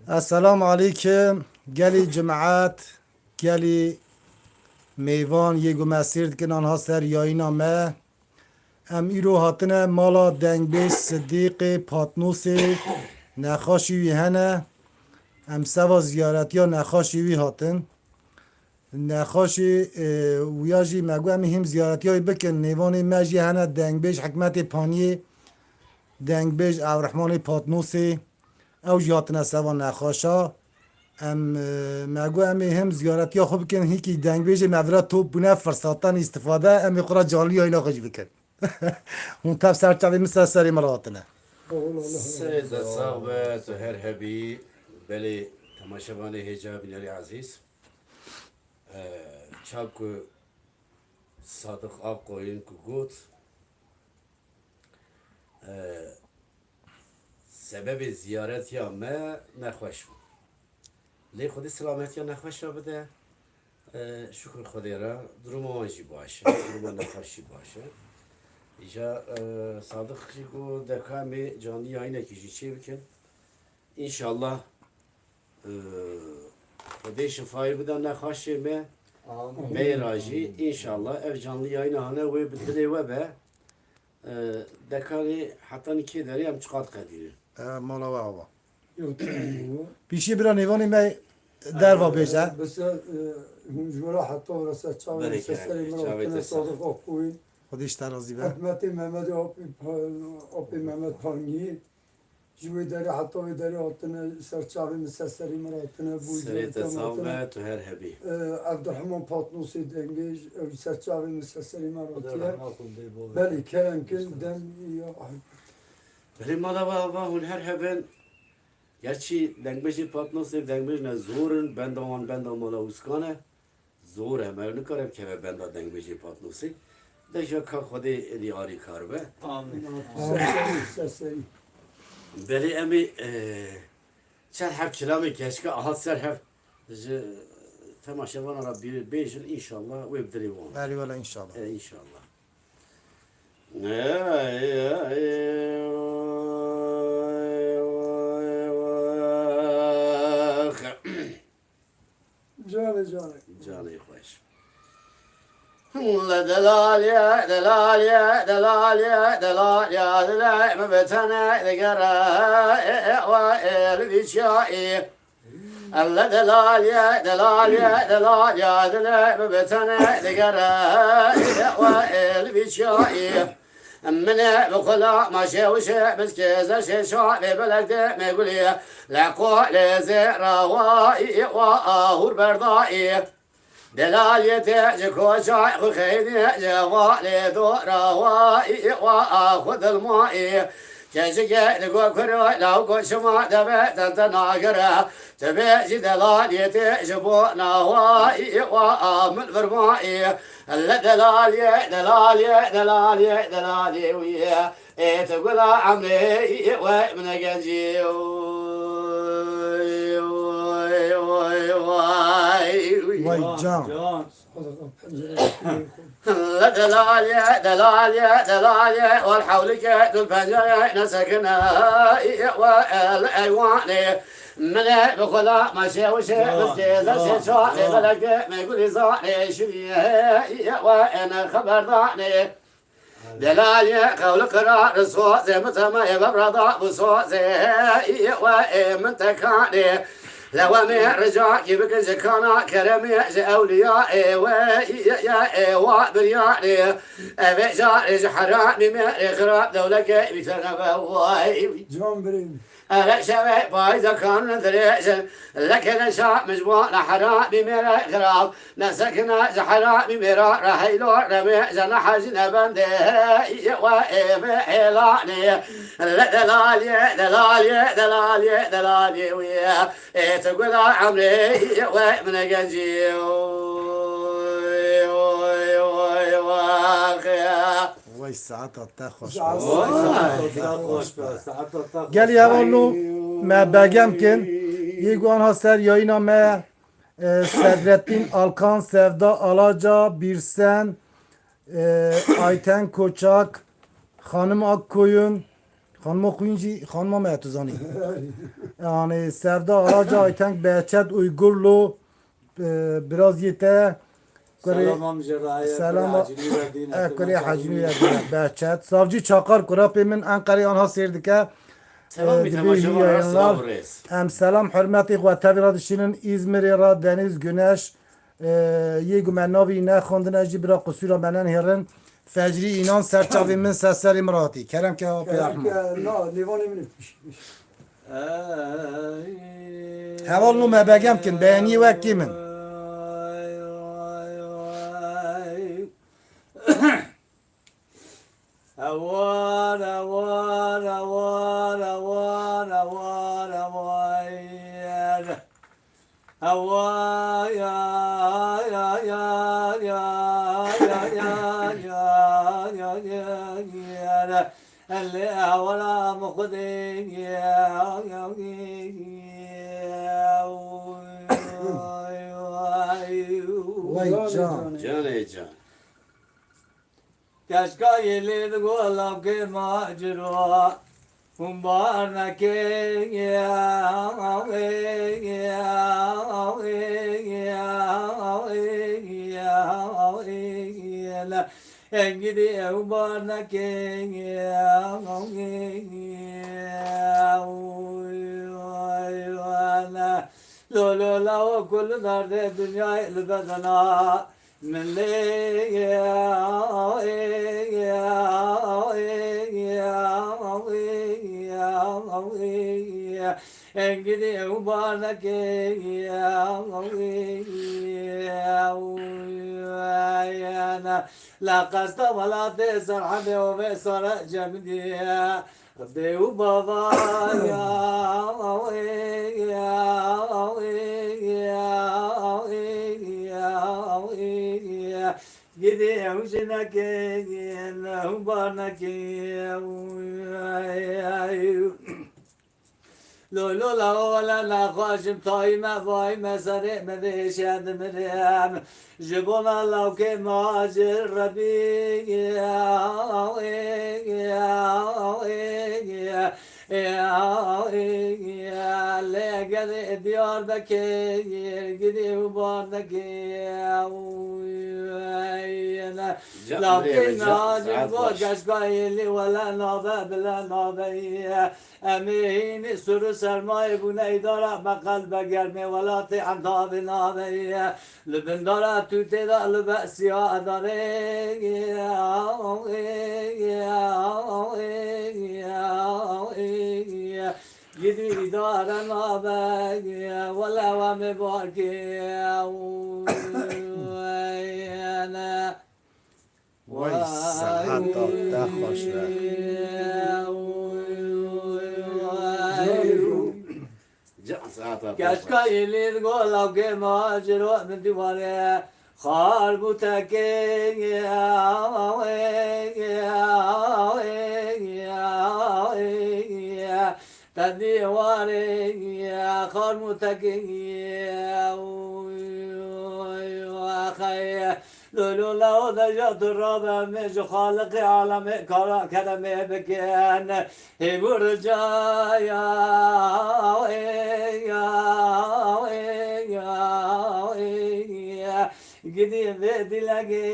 Esselamu Aleyküm. Geli cemaat, geli meyvan yegu mesir dikin anha ser yayına me. Em îro hatine mala dengbêj Sidîqê Patnûsê nexweşî wî hene. Em seva ziyaretiya nexweşî wî hatin. Nexweşî wiya jî me got em ê hêm ziyaretiya bikin. Nêvanê me jî hene dengbêj Hikmetê Paniyê, dengbêj Ewrehmanê Patnûsê. Ew jî hatine seva nexweşa. Em me got em ê hêm ziyaretiya xwe bikin. Hîkî dengbêjê me vira top bûne firsatan îstîfade em ê xwe ra canlî yayına xwe jî bikin. Hûn tev serçavê min ser serê me re hatine. Seyda sağbet ve her hebi beli temaşavanı hecabinleri aziz. Çabku Sadık Akkoyun kugut. Sebebi ziyaret ya me nexweş. Lê Xwedê selamet ya nexweş bide. Şükür Xwedê re duruma wan jî baş e. Duruma nexweş jî baş e. İja Sadık jî got deka em canî yayînekî jî çê bikin. İnşallah Xwedê şifayê bide nexweşê me. Mêra jî inşallah ev canlı yayına hane wê bi dilê we be. Dekarê heta nikê derê em çiqat qedîrin. Mala we ava. Pîşî bira nêvanê me derva bêje. Mesela Hüncura hatta orası çağırıyor. Sesleri Murat'ın Sadık Akkoyun. Xwedê ji te razî be. Hikmetê Mehmet Apê Mehmet Paniyê. Ji wê derê heta wê derê hatine serçavê sesleri Murat'ın bu Serête sağbet ve her hebî. Abdurrahman Patnûsê dengêj ev serçavê sesleri Murat'ın. Belê keremkin dem ya Belê mala we ava hûn her hebin. Gerçi dengbêjê Patnûsê dengbêj ne zorin benda wan benda mala Ûskan e. Zor em ew nikarim keve benda dengbêjê Patnûsê. Deja ka Xwedê diyarî kar be. sesleri. Belê em ê ser hev kilamê keşke aha ser hev ji temaşevana ra bêjin inşallah wê bi dilê wan. Belî wele inşallah. İnşallah. Canı canı. Canı hoş. Delalya, delalya, delalya, delalya, delalya, betene, degara, ve el biçai. Allah delalya, delalya, delalya, delalya, betene, degara, ve el biçai. من بخلا ما شيء وشيء بس كذا شيء شاء ببلد ما يقولي لا قول زرا وآهور بردائي دلالية جكوشا خيدي جوالي دورا وآخذ المائي كشكي لقو كرو لو كشما دبي تنتناقرا تبيجي دلالية جبونا وآمن فرمائي دلالية دلالية دلالية دلالية ويا تقول عمري ومن جنجي Vay can. دلالية دلالية دلالية والحولك دول بنجرة نسكنا والأيوان من بخلا ما شيء وشيء بس كذا شيء شاء بلك ما يقول زاني شبيه وأنا خبر ضاني دلالية قول قرار صوت زي متى يبرضا بصوت زي ومن تكاني لو من رجع كيفك زكانا كرمي أولياء ويا وبرياني أبي جاري حرامي من إخراج دولة كيف تنبوي Can vereyim. أنا شبه بايزا كان دريش لكن شاء مجموعة حرامي من إخراج نسكنا حرامي من رحيلو رمي جنا حجنا بندي وإبعلاني دلالي دلالي دلالي دلالي ويا تقول عمري ومن جنجي Vay saat hatta hoş. Saat Gel yavanlu me begem kin. Yeguan haser yayına me Sedrettin Alkan Sevda Alaca Birsen Ayten Koçak Hanım Akkoyun, Hanım Akkoyuncu, Hanım Mehmetuzani. Yani Sevda Araca Aytenk Behçet Uygurlu biraz yete Selam amca raya. Selam Hacını verdiğine. Kore Hacmi Behçet. Savcı Çakar Kurapimin Ankara Anha Sirdike. Tamam bir temaşa var. Arasına burayız. Em selam hürmeti ve tebiratışının İzmir'e ra deniz güneş yegüme navi ne khondine jibra kusura benen herin fecri inan serçavi min sesler imrati kerem ke hapi ahma Na, livanı mı etmiş? heval nu mebegem kin beğeni ve kimin Awar, awar, awar, awar, awar, awar. Awar, ya, ya, ya, ya, ya, ya, ya, ya, ya, ya. اللي ولا مقدين يا vay can Can heyecan. Keşke yelir golab ke macera Kumbar na ke Engidi kumbar na ke Lolo la o kul darde dünya ilbedana Engidi umana ke la qasta wala te sarhabe o ve sara jamdi Deu baba ya Gidiyorum sana kendim bana Lolo la ola la khashim taime vay mezare me şendim rem Jibona la ke majir rabi le gede Diyarbakır gidiyor Bardakır لكن ناجم وقش قايلي ولا نابا بلا نابا امين سر سرمای بونه اداره بقلب گرمه ولا طعم تاب نابا لبن داره تو تدا لبسیا داره Gidi idare naba ولا وام باركي vay sahatta da hoş be Can saat Keşke yelir golav ke macero min divare Khar bu tekin Tadi vare khar mu tekin Lolo la o da jadur rabbe mec khaliq alem kara kelime beken Hevur caya Gideyim ve dilege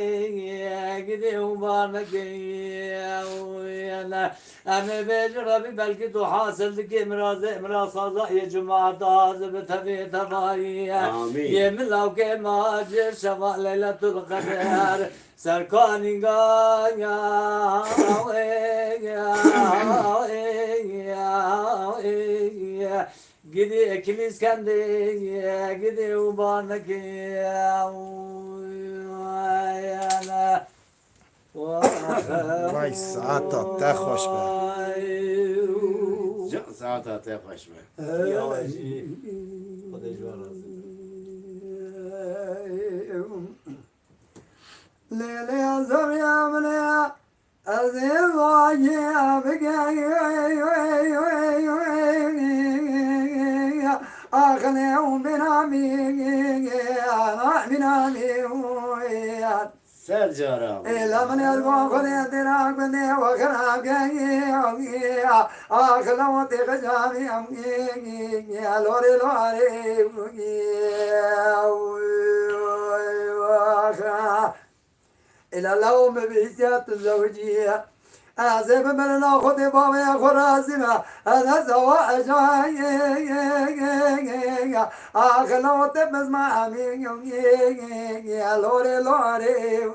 gideyim barnake Eme becr Rabbi belki duhasıldı ki imraz saza ye cumaat ağzı be tabi tefayye Amin. Yemin lavke macir şeva leyletul kader Serkanin ganya Gidi ekiliz kendi gidi ubanaki vay sahatta da hoş be Can saat hoş be. Lele yazar ya mene azim vaji Akhne binami binami Sercaram. لمن يلقى قد يدرك بني وخراب آخلا وتخجامي يا لوري لوري إلى اللوم بيسيات الزوجية أعزب من الأخذ بابي خراسمة أنا سواء جاي أخلا وتبز مع أمين يا لوري لوري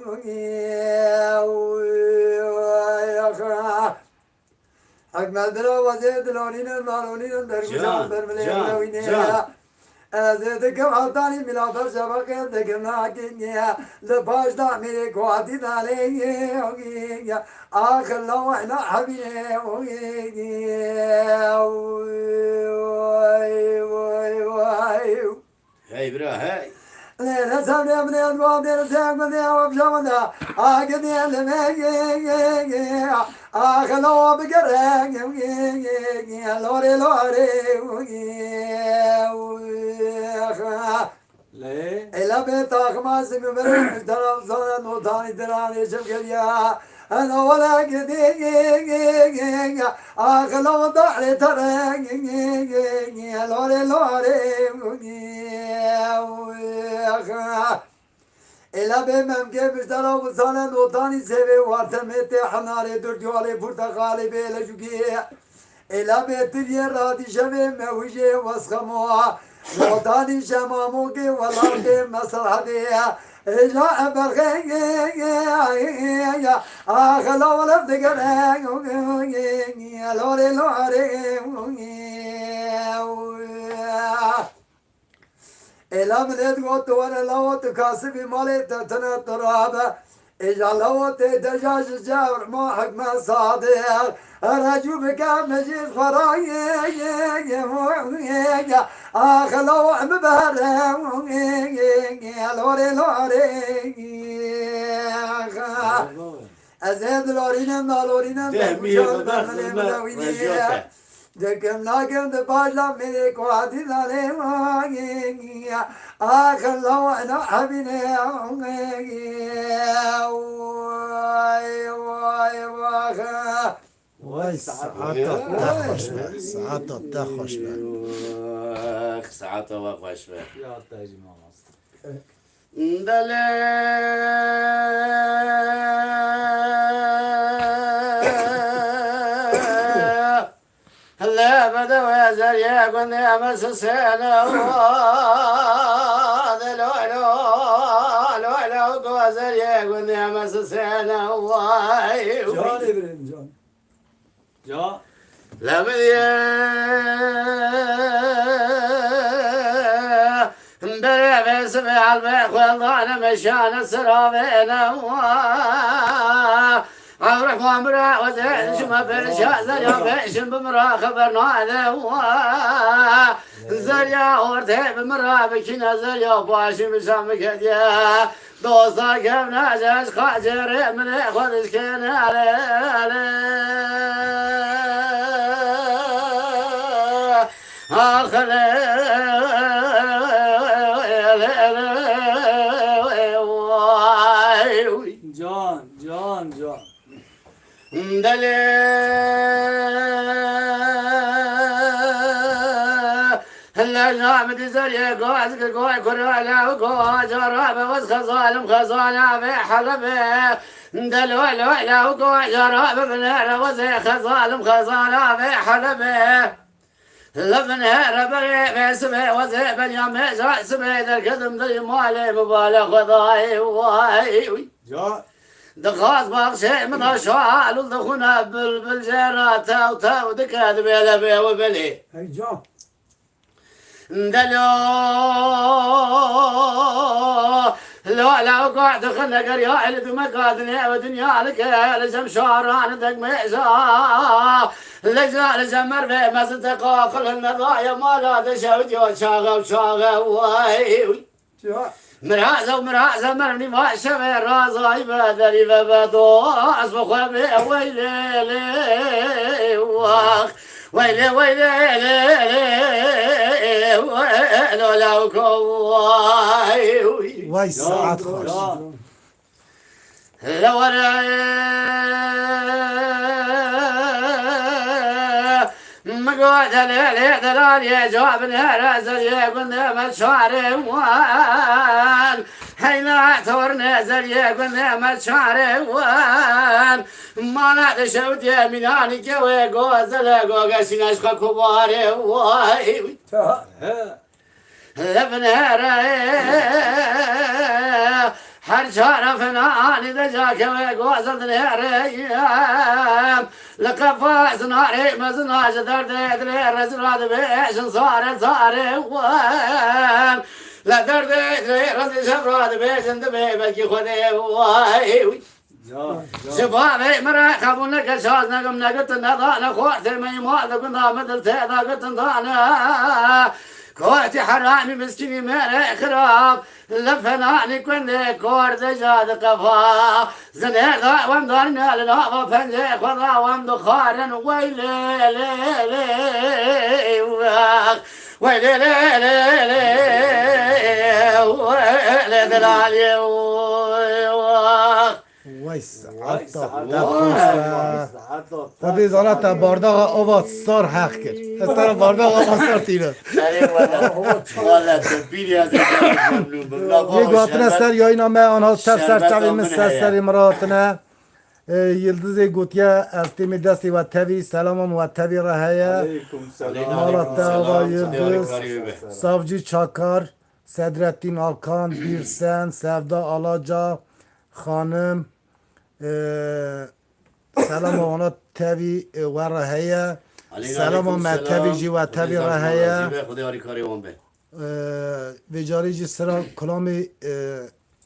أكمل درا وزيد لونين المالونين درمشان برملين زدكم عطاني من أفر شبكة دكم ناكينيا لباش دعمي كواتي دالي آخر لو إحنا حبيني هاي برا هاي. ليلة سبني من الوام دير سيك من دير وبشمنا آقني اللي آخر لو بقرق لوري لوري ليه؟ إلا بيتاك ما سمي برمش درم صنع نوتاني دراني شبكليا أنا ولا قديق أخلو ضعلي ترق لوري لوري إلا بممكن بشترى بصنع نوتاني سيبي وارتمتي حناري درجوالي برتقالي بيلا جوكي إلا بيتري رادي شبه موجي واسخموها نوتاني شماموكي والله مصلحتي إجاء برخي أخلو لفتقر لوري لوري إلا من يدقوت ولا لوت كاسبي مالي تتنا ترابة إجا لوت دجاج جاور ما حق ما صادق رجو بك مجيز خراي أخلو مبهر لوري لوري أزيد لورينا نالورينا دكم ناكم دباجلا ميري كوادي دالي آخر لو أنا حبيني وای ساعتا تخوش به ساعتا تخوش به ساعتا وخوش به يا تاج ماما هلا بدو يا زريا كنا امس سنه لو لو زريا كنا امس سنه جان إبراهيم جان جا لمديا مبرع بسمع البيخ والله مشان السرابينا عمرك وامرأ وزين شما برشا زريا بيشن بمرا خبرنا عليه زريا ورتي بمرا بكينا زريا باشي مشامك هديا دوستا كم ناجش خاجر من خودش كان آخر جان جان جان دلي هلا نعمد زريا قاعد قاعد كرالا وقاعد جرابه وخزالم خزاله بحلبه دلو لو لو قاعد جرابه بنار وزي خزالم خزاله بحلبه لبنها ربري بسمي وزي بنيام سمي القدم ذي مالي مبالغ ضاي واي جا دخاز باغشي من الشعال ودخونا بالجيرات تاو دكاد بيلا بي وبلي هاي جان دلو لو قاعد دخلنا قرية اللي بمقادني ودنيا لك لزم شعران دق ميزا لزم مرفي ما ستقا كل النضايا ما لا دشاودي وشاغا واي جان مرازة مرني ما شمي رازاي بدري ببدو أصبح خبي ويلي واخ ويلي لو كواي وای ساعت خوش جان لورا مقعد ليلي دلالي جواب نازل يقول مشاري وان هينا تور نازل يقول مشاري وان ما نادي شوت يميناني كوي غوزل غوغشين اشقا كباري واي ابن هر شرفنا عن دجاك وقوزد الهريم لقفاز ناري مزناج درد ادري رزراد بيش صار وان لا درد ادري رز شبراد بيش انت بيبكي خذي واي شبابي مراقبون كشاز نقم نقط نضانا خوات الميمات قلنا مثل تيضا قط نضانا كواتي حرامي مسكيني مالي خراب لفناني كن كور دجاد قفا زنيغا ومدارنا لنافا فنجي خضا ومدخارن ويلي لي لي ويلي لي لي لي ويلي دلالي ويس خودی زانت بارداغ آواز سار حق کرد استر بارداغ آواز سار تیره یک وقتنا سر یای نامه آنها سر چوی من سر مراتنا یلدز گوتیا از تیم دستی و تبی سلام و تبی رهایه مالاتا و یلدز savcı Çakar Sedrettin Alkan Birsen Sevda Alaca Hanım سلام آنها تبی و رهایه سلام آمد تبی جی و تبی رهایه ویجاری جی سرا کلامی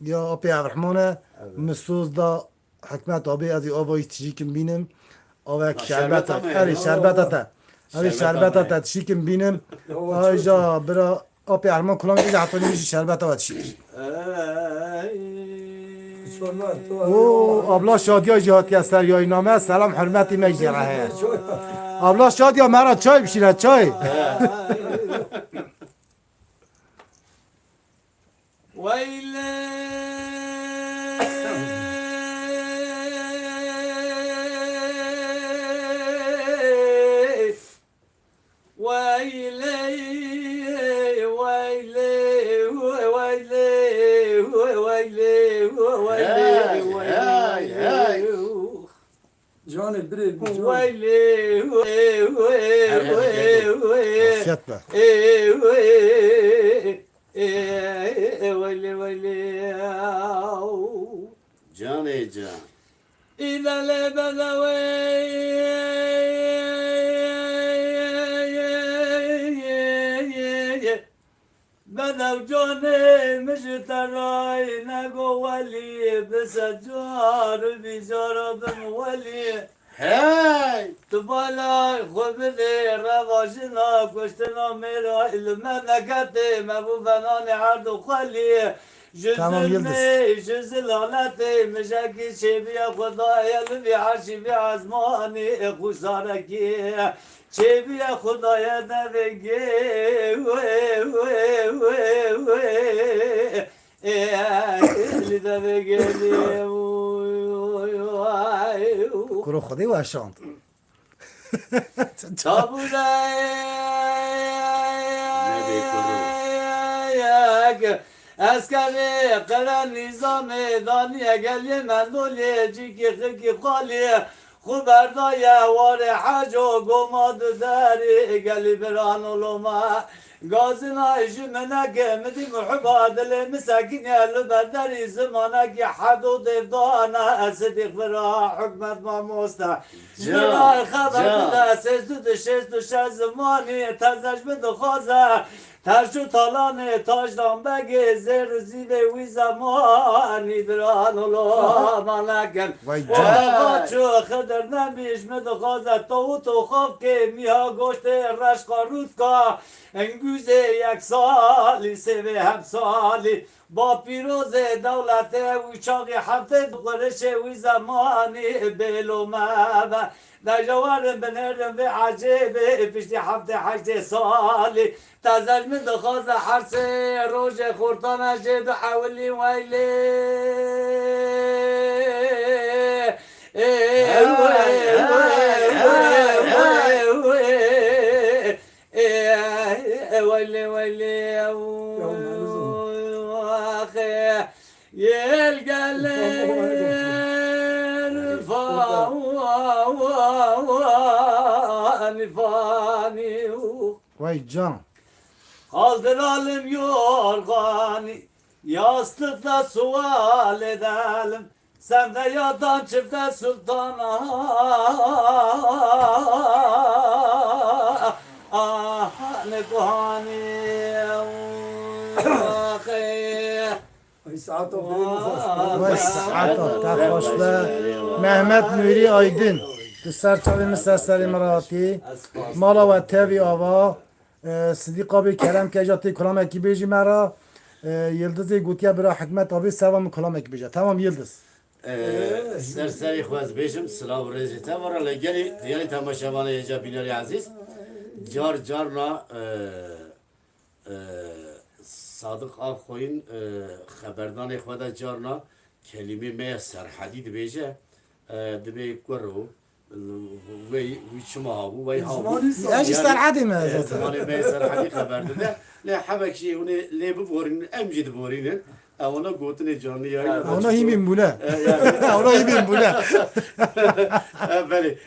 یا آبی عبرحمانه مسوز دا حکمت آبی از آبایی تشیکم بینم آبی شربت هری شربت تا هری شربت تا تشیکم بینم آیجا برا آبی عبرحمان کلامی ایجا حتی نمیشه شربت ها تشیک او ابلا شادیا جهاتی از سریای نامه سلام حرمتی مجره ابلا شادیا مرا چای بشینه چای جان بری جان جان إذا بدو جاني مش تراي نقو ولي بس جار بجار بمولي هاي تبالا خبري رواشنا كشتنا ميرا المملكة مبو فناني عرض خلي Tamam, Yıldız. جزل غلطي مشاكي شبيا خدايا لبي عرشي بعزماني خساركي شبيا خدايا نبيكي اللي نبيكي کرو خودی و شانت اسکری قرار نظام دانیه گلی من دولی جیکی خیکی خالی خوب بردای وار حج و گماد داری گلی بران علوما گازنا جمنک مدی محبا دل مساکین یلو برداری زمانک حدود دانا صدیق برا حکمت ما موستا جنال خبر بده سیزد شست زمانی تزش بدخوازه ترشو تالان تاجدان بگه زر زیده وی زمانی بران الله ملکن و چو خدر نمیش مدخوازه تو خواب که میها گوشت رشقا رود که انگوزه یک سالی سوی هم سالی با پیروز دولت و چاقی هفته قرش وی زمانی بلومه در جوار بنرم به عجیبه پشتی هفته 8 سالی تازل من دخواست حرس روش خورتان جد حولی ویلی ويلي ويلي اخي يلقى الليل فاني فاني Vay can. kaldıralım yorganı yastıkla sual edelim sen de yatan çifte sultana ah ne kuhani Ay saat o benim hoş. Vay saata ta hoş be. Mehmet Nuri Aydın. Serçavimiz sesleri merati. Mala ve tevi ava. Sıddık abi Kerem Kecati kulam ekibi cimera. Yıldız'ı Gutiye bira hikmet abi sevam kulam ekibi. Tamam Yıldız. Serseri خوز بیشم سلام رزیتا ورا لگلی دیگری تماشاوان اینجا بیناری عزیز جار جارنا صادق آف خوین خبردان خدا جارنا کلمه می سرحدی دبیجه دبی کرو وی شما ها وی ها ايش استرعدي ما زمان می سرحدی خبر داده لی حبکشی اونی لی ببورین امجد بورینن اونا گوتن جانی یا Ona himin bu ne? Ona himin bu ne? بله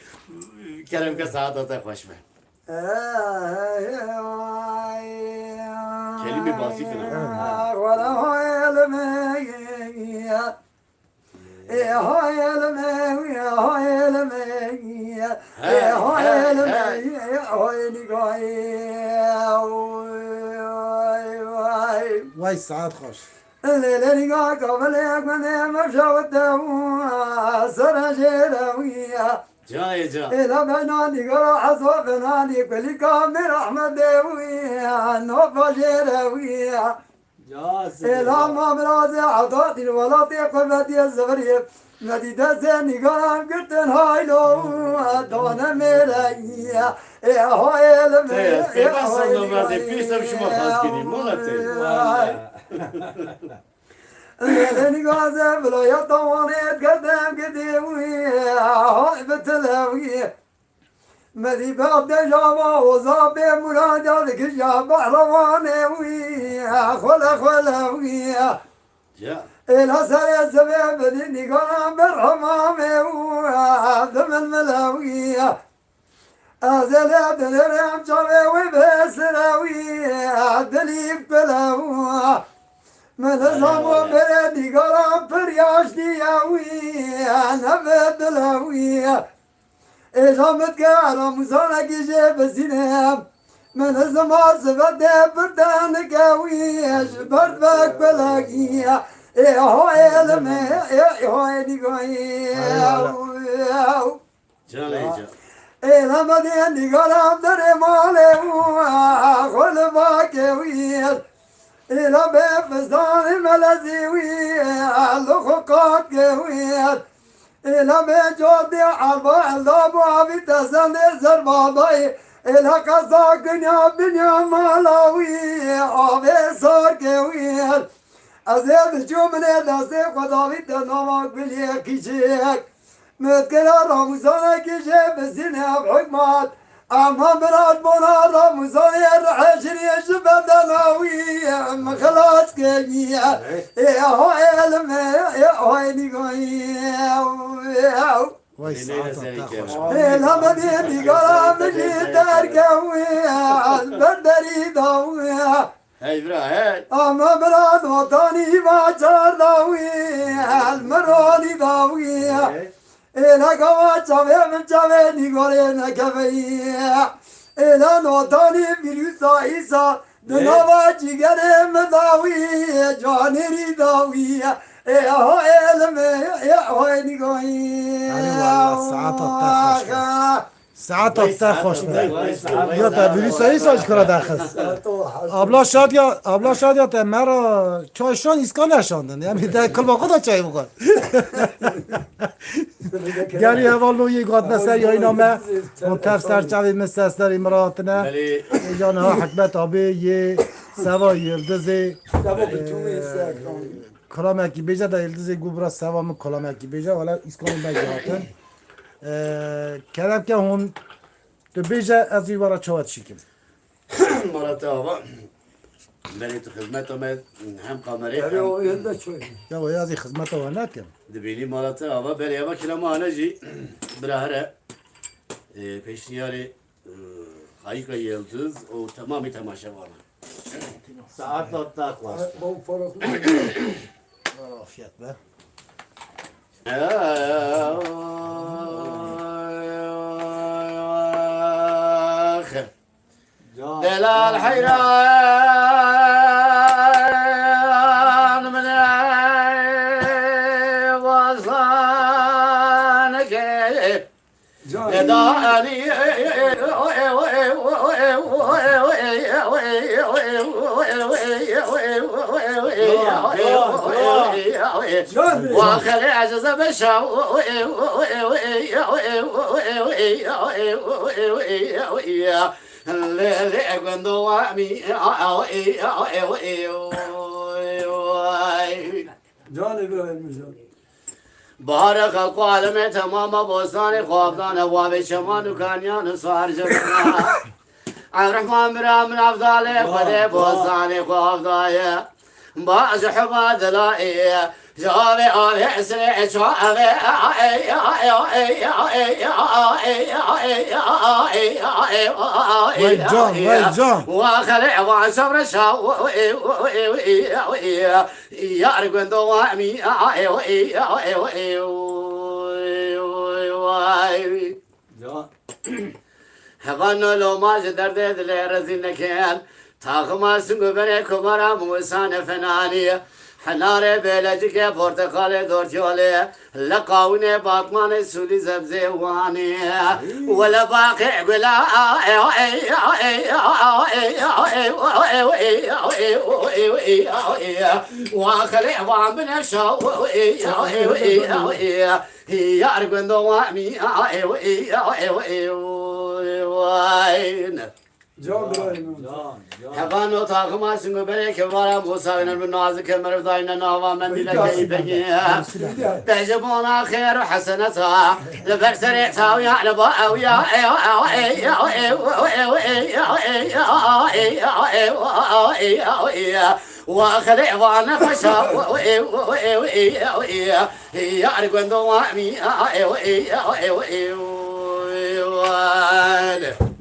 کرم که ساعت خوش به کلمه بازی کنم ولا هاي المية هاي المية هاي المية هاي المية هاي نقاي Vay saat hoş. الليل نقاك قبل من مشاوت سرجيروية جای جا إلى بناني قرا حصو بناني كل كامل أحمد دوية نوبة جيروية إلى ما برازي عطاتي ولا قبتي الزغريب مديدة زيني قرام قرتن هايلو دون ميرية إيه هاي الميرية تیز پیباس سندم رازی پیستم شما خواست کنیم مولا تیز ليلي غازة بلا يطواني تقدم قديوي هاي بتلاوي مدي بعد جابا وزابي مراد ذيك الجاب حلواني وي خلا خلا وي جا إلى سري السبب بديني قرام بالحمامي وعدم الملاوي أزل أدلرم شوي وبسراوي عدلي بلاوي من زمان بردی گرم پریاش دیاوی نبود دلاوی اجامت کارم زنگیجه بزینم من زمان سبد بردن کاویش برد بک بلاگی ای های علمه ای های نگاهی جای جا ای لمدین نگارم در ماله خل باکویل إلى بفستان ملزيوي لخقات قويت إلى بجودي عربا الضابو عبي تسند زرباضي إلى قصاق بنيا مالاوي عبي صار قويت أزيد جملة دستي قضاوي تنومك باليكيشيك مذكرة رمزانة كيشي بسنة بحكمات أما براد بنا رمزاير عشري شبدناوي خلاص كنيا يا هاي المي يا هاي نقاي Vay saat hoş. لما دي قرام جدار قوي البردري ضوي هاي برا هاي أما براد وطني ما جار ضوي المروني ضوي إلى قوات شوي من شوي نقولنا كفية إلى نوطاني فيروسا إيسا دنوا جيجر مداوي جانري داوي إيه هو علم إيه هو نقولي Saat ta hoş be. Ya ta virüsü saç kara daxız. Abla şadiya ta mera çayşan iskal yaşandın. Yani de kılbakı da çay bu. Geri hevallo iyi qadna ser yayname. O tefsir çavimiz sesler imratına. بله Canı Hikmet abi ye Seva Yıldız'ı کلامکی بیجه دا یلدزی گوبرا سوام کلامکی بیجه ولی اسکان بیجه هاتن کرم که هم تو بیجه از ایوارا چوات شکم مرات آوا بری تو خدمت آمد هم کامری Eri o yılda çoğu. یا وی از خدمت و نکم دبینی مرات آوا بری آوا کلام آنجی برهره peşniyarı Hayka Yıldız o tamamı tamaşa var. ساعت التقوى Bu farklı. afiyet be جان دلال حيران من وصلانك Can. نداني Can. واخر عجز بشا اللي قندو وامي Can İbrahim Can. بارك القالم تمام بوستان خوابدان ابواب شمان وكانيان صار جبنا عبد الرحمن برام من افضل خذ بوستان خوابدايا باز حباد لائي جابي علي اسرع شعبي ويجان وخلع وعشر شاو يارق دوامي جان هبانو لو ما جدر ديد لي رزين كان تاخما سنگو بره كبارا موسان فناني حناره بلجك برتقال دورتيولي لقاوني باطمان سولي زبزي واني ولا باقي قلا واخلي عوام بنشا يارق دوامي Can İbrahim Can. جان جان هبانو تاخما سنگو بره كبارا موسان بالنازك مرفضاين ناوا من دي لكي تعجبونا خير وحسنتها لبرسري تاوي على باويا واخذ عظانا فشا يعرق دوامي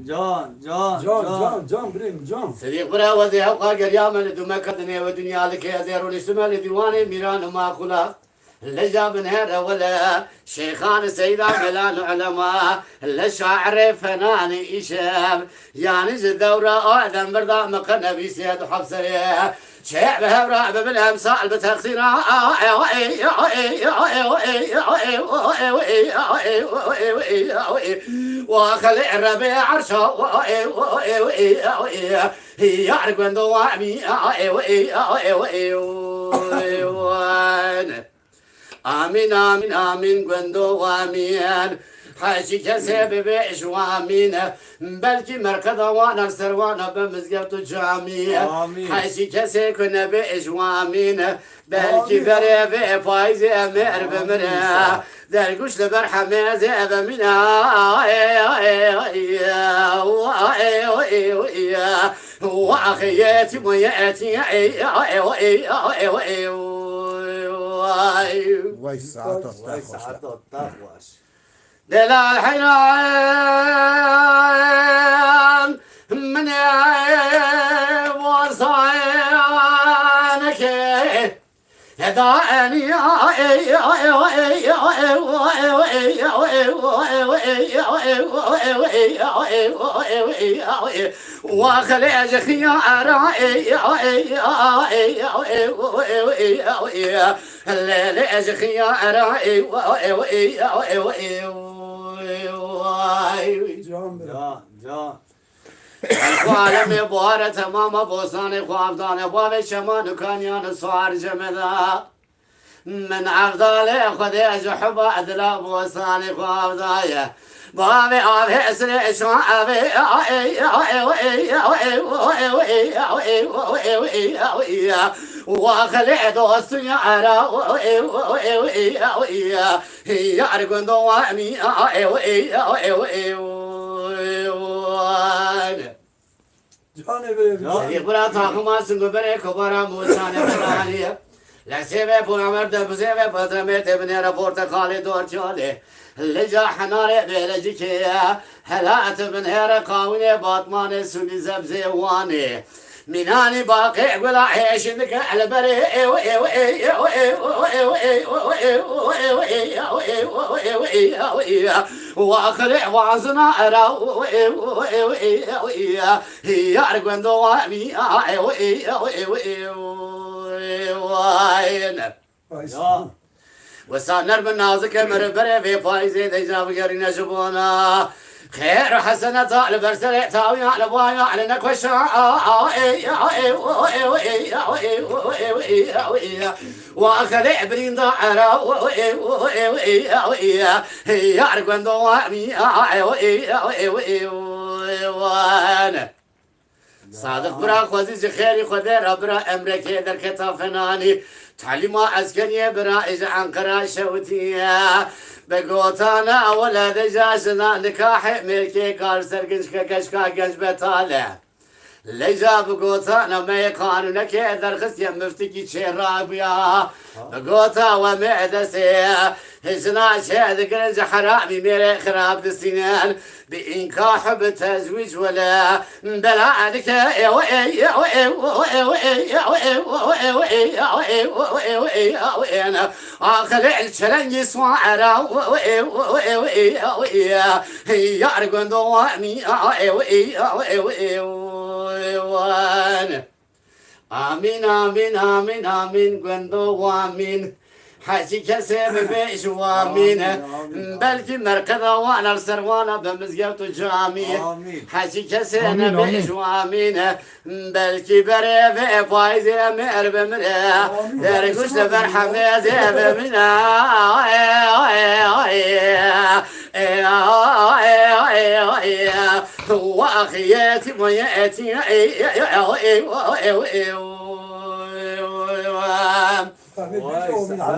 جان جان Can İbrahim Can. صديق برا وذي حقا قرياما لدوما كدني ودنيا لك يا زير ونشتمل ديواني ميران وما خلا لجا من هذا ولا شيخان سيدا ملان علماء للشاعر فنان إشام يعني الدورة آدم برضا مقرنا بيسيد وحبسريه شيع بهبرا بالامثال بتخسيرا وخلي الربيع عرشا يعرق من دوامي آمين آمين آمين قندو آمين حاشي كسب بإشوامين بلكي مركز وانا السروانا بمزقبت جامي حاشي كسب كنا بإشوامين بلكي بري بفايز أمير بمرا درقوش لبرحمة زيب منا وأخياتي ويأتي وای ساعت است ساعت التقوى دلال حيران من وصانك هداني وخليج خيارا الليل خيارا Can İbrahim. جان جان الخوالم بوارة تمام بوسان خوابدان باب شمان كانيان صار جمدا من عرضالي خديج حب عدلا بوسان خوابدايا بابي آبي اسري شعبي وخلع دوست يا عرا يا أرجون دوامي Canı Seni bırak takmasın göbere kubara musane benaliye. Lesive punamer de buzive badreme tebne raporta kale dorçale. Leca hanare velecike helat bin her kavine batmane suni zebzevane. Minani baqi ولا عيشك على بري واخلع وعزنا ارا يا ارغن دوامي Ya. وسانر من نازك مربري في فايزي دجاب غيرنا جبونا خير حسنة على برسل تاوي على بايا على نكوشا واخذ عبرين ضاعرا يا ارغن دوامي وانا صادق برا خوزي خيري خذي ربرا امرك در كتافناني تعليم عسكرية برا اجا عنقرا شوتية بقوتانا ولا دجاجنا نكاح ملكي قال سرقنش كشكا قنج بتاله لجا بقوتانا ما يقانونك درخص يا مفتكي شرابيا بقوتا ومعدسي هجنا شهد قنج حرامي ميري خراب دسينان بإنكاح بتزويج ولا بلا عليك آخر الشلن يسوى عرا يارقون دوامي آمين آمين آمين آمين قندو آمين حاجي كسب بيش وامين بلكي مركضة وانا السروانة بمزقوت جامي حاجي كسب بيش وامين بلكي بريفي فايزي امير بمرا درقوش لبرحمي زيب منا واخياتي وياتي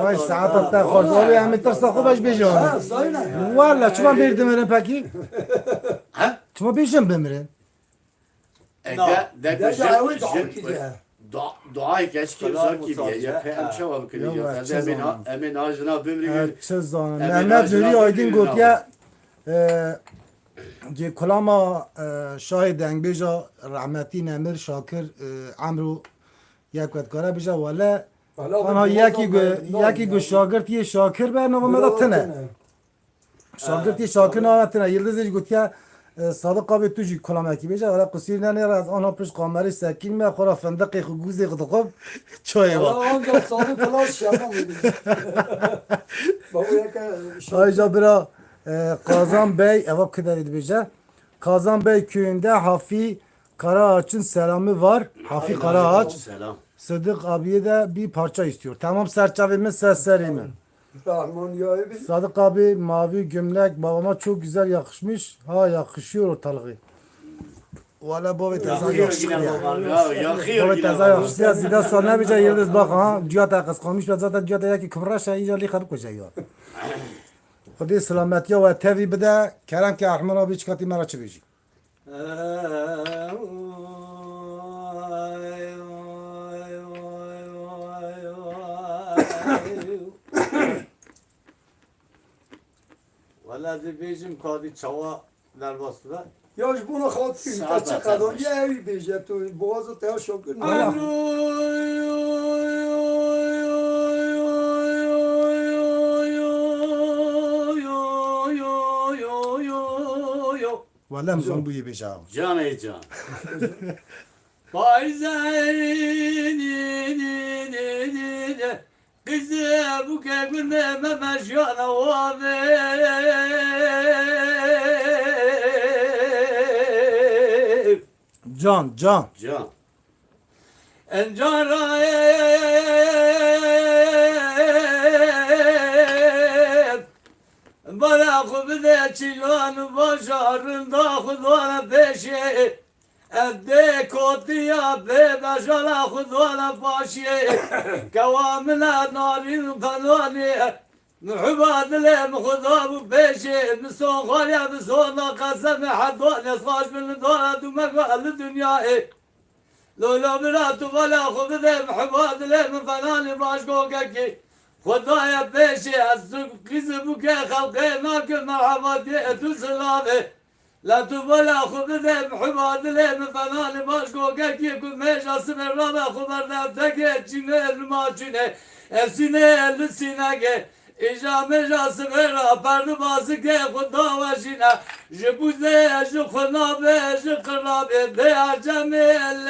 Vay saat ta خوش ولی همین ترس خوبش بیجان والا چما بیردم من پکی چما بیشم بمرن دعای کش کی زاکی بیه هم شوام کنی امین آجنا بمری چه زانم محمد نوری آیدین گوتیا که کلاما شاه دنگ بیجا رحمتی نمر شاکر عمرو یک کاره بیجا ولی آنها یکی گو شاگرد یه شاکر به نام تنه شاگرد یه شاکر نام تنه یلدزش گفت که صادق قابل توجی کلام اکی بیجا ولی قصیر ننیر از آنها پش قامری سکین می خورا فندقی خو گوزی خود خوب چای با آنجا صادق کلاش شما میدید آیجا برا Kazan Bey evap kıdaydı bize. Kazan Bey köyünde Hafi Karaağaç'ın selamı var. Hafi Karaağaç. Selam. Sıdık abiye de bir parça istiyor. Tamam serçavemiz seslerimi. Rahman ya ebi. Sadık abi mavi gömlek babama çok güzel yakışmış. Ha yakışıyor ortalığı. Valla bu ve tezah yakışıyor. Bu ve tezah yakışıyor. Zida sonra bir yıldız bak ha. Cüyata kıskanmış ve zaten cüyata yaki kıvra şeyi li kharip koyacak. خدي سلامتيا وتافي بدا كلام كأحمر أبيش كاتي مرة تبيجي. ولا دبیجم کادی چوا در واسطه. Ya bunu خاطر kaça kadar ya evi beje tu boğazı te şokun. ولا مزون بوي بيجاو. Can ey can. Kızı bu kegünde memeşyana vabe. Can. Can. Encarayet bana kubde çilanı başarında kudana peşe ادي كوتيا ببشرة خذونا فاشية كوامنا ناري قانوني محباد لهم خذوه بيشي مسون خاليا مسون قسم حدون يصاش من دولة ومقال الدنيا لولا براتو ولا خذ محباد لهم فناني باشكو كي خدايا بيشي السوق كذبك خلقي ماك مرحبا ديتو سلامي لا تبلا خذ محمد لهم فنان باشكو كي كل ميجا سمر رابع خبر نبتكي جنة الماجنة السنة السنة إجا ميجا سمر برد بازكي خدا وشينا جبوزة جخنابة جقرابة بيع جميل